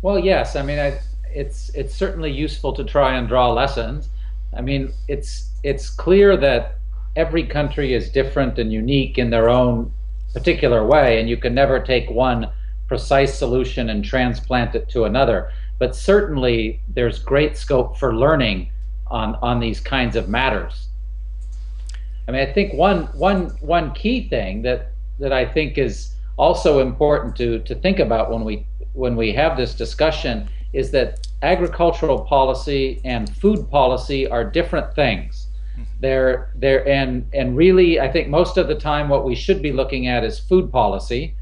Well, yes. I mean, it's certainly useful to try and draw lessons. I mean, it's clear that every country is different and unique in their own particular way, and you can never take one precise solution and transplant it to another. But certainly, there's great scope for learning on these kinds of matters. I mean, I think one key thing that I think is also important to think about when we have this discussion is that agricultural policy and food policy are different things. And really, I think most of the time what we should be looking at is food policy.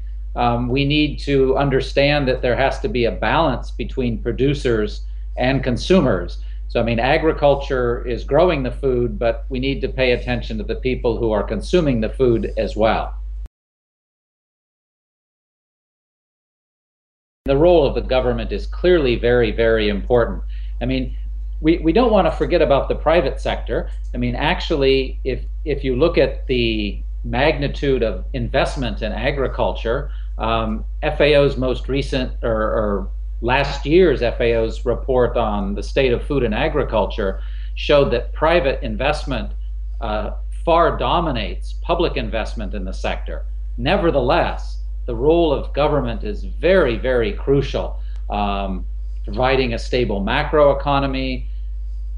We need to understand that there has to be a balance between producers and consumers. So, I mean, agriculture is growing the food, but we need to pay attention to the people who are consuming the food as well. The role of the government is clearly very, very important. I mean, we don't want to forget about the private sector. I mean, actually, if you look at the magnitude of investment in agriculture, FAO's most recent or last year's FAO's report on the state of food and agriculture showed that private investment far dominates public investment in the sector. Nevertheless, the role of government is very, very crucial. Providing a stable macroeconomy,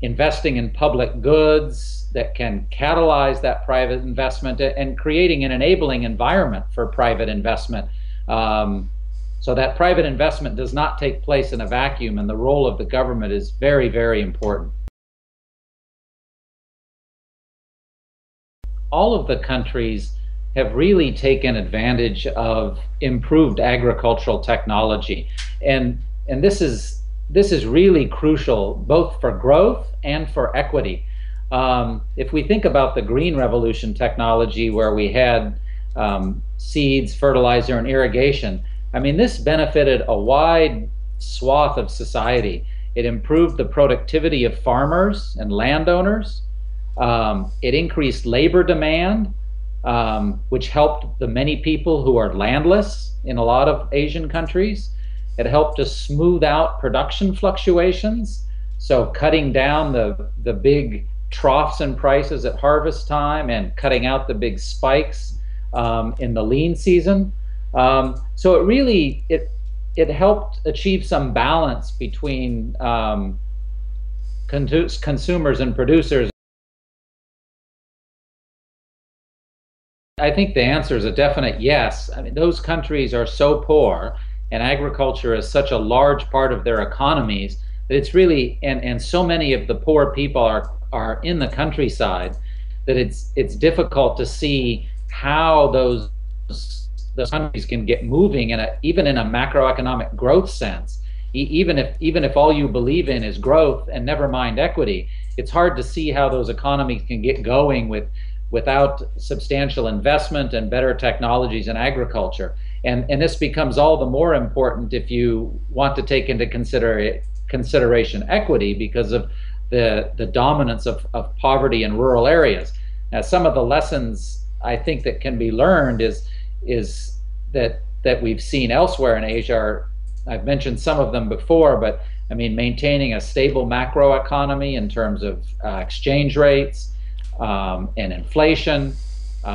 investing in public goods that can catalyze that private investment, and creating an enabling environment for private investment, so that private investment does not take place in a vacuum, and the role of the government is very, very important. All of the countries have really taken advantage of improved agricultural technology, and this is really crucial both for growth and for equity. If we think about the green revolution technology where we had seeds, fertilizer, and irrigation, I mean, this benefited a wide swath of society. It improved the productivity of farmers and landowners. It increased labor demand, which helped the many people who are landless in a lot of Asian countries. It helped to smooth out production fluctuations, so cutting down the big troughs in prices at harvest time and cutting out the big spikes in the lean season. So it really it helped achieve some balance between consumers and producers. I think the answer is a definite yes. I mean, those countries are so poor, and agriculture is such a large part of their economies that it's really, and so many of the poor people are in the countryside, that it's difficult to see how those countries can get moving even in a macroeconomic growth sense. Even if all you believe in is growth and never mind equity, it's hard to see how those economies can get going without substantial investment and better technologies in agriculture. And this becomes all the more important if you want to take into consideration equity because of the dominance of poverty in rural areas. Now, some of the lessons I think that can be learned is that we've seen elsewhere in Asia. I've mentioned some of them before, but I mean, maintaining a stable macroeconomy in terms of exchange rates and inflation,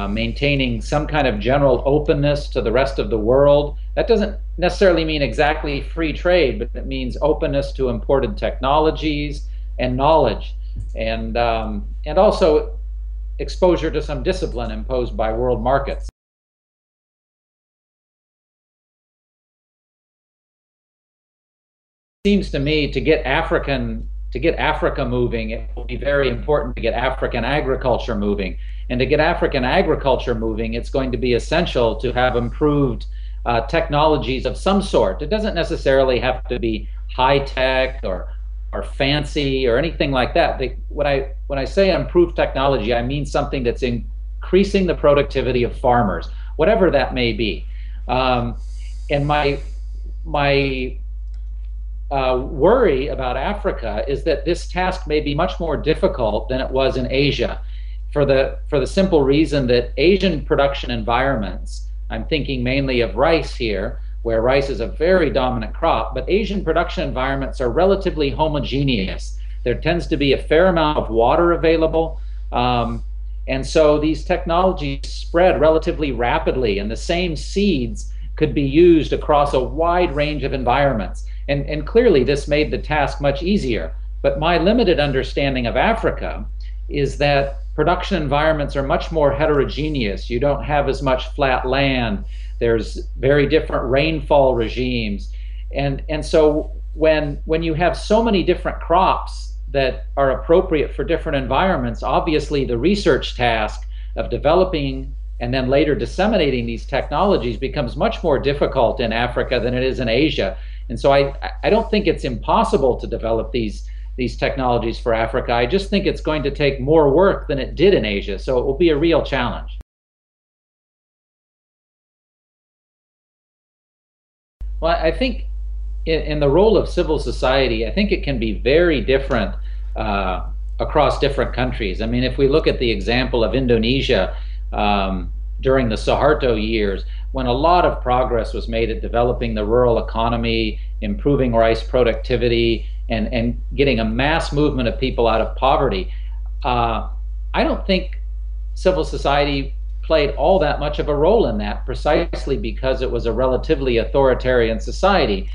maintaining some kind of general openness to the rest of the world. That doesn't necessarily mean exactly free trade, but it means openness to imported technologies and knowledge, and also exposure to some discipline imposed by world markets. It seems to me to get Africa moving, it will be very important to get African agriculture moving. And to get African agriculture moving, it's going to be essential to have improved technologies of some sort. It doesn't necessarily have to be high tech or fancy or anything like that. When I say improved technology, I mean something that's increasing the productivity of farmers, whatever that may be. And my worry about Africa is that this task may be much more difficult than it was in Asia, for the simple reason that Asian production environments, I'm thinking mainly of rice here, where rice is a very dominant crop, but Asian production environments are relatively homogeneous. There tends to be a fair amount of water available. And so these technologies spread relatively rapidly, and the same seeds could be used across a wide range of environments. And clearly, this made the task much easier. But my limited understanding of Africa is that production environments are much more heterogeneous. You don't have as much flat land. There's very different rainfall regimes. And so when you have so many different crops that are appropriate for different environments, obviously the research task of developing and then later disseminating these technologies becomes much more difficult in Africa than it is in Asia. And so I don't think it's impossible to develop these technologies for Africa. I just think it's going to take more work than it did in Asia. So it will be a real challenge. Well, I think in the role of civil society, I think it can be very different across different countries. I mean, if we look at the example of Indonesia during the Suharto years, when a lot of progress was made at developing the rural economy, improving rice productivity, and getting a mass movement of people out of poverty, I don't think civil society played all that much of a role in that, precisely because it was a relatively authoritarian society.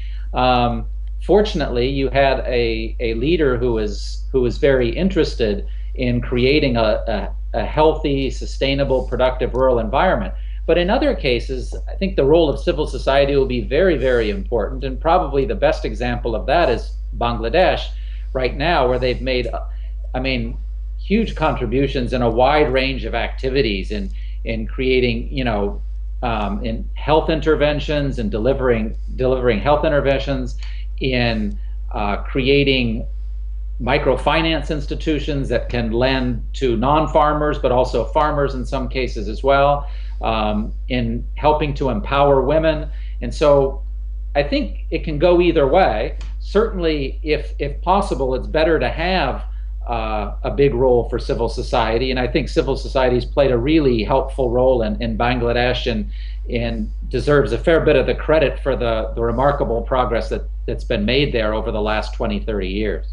Fortunately, you had a leader who was very interested in creating a healthy, sustainable, productive rural environment. But in other cases, I think the role of civil society will be very, very important. And probably the best example of that is Bangladesh right now, where they've made, I mean, huge contributions in a wide range of activities in creating, in health interventions and delivering health interventions, in creating microfinance institutions that can lend to non-farmers, but also farmers in some cases as well, in helping to empower women. And so I think it can go either way. Certainly, if possible, it's better to have a big role for civil society. And I think civil society has played a really helpful role in Bangladesh and deserves a fair bit of the credit for the remarkable progress that's been made there over the last 20, 30 years.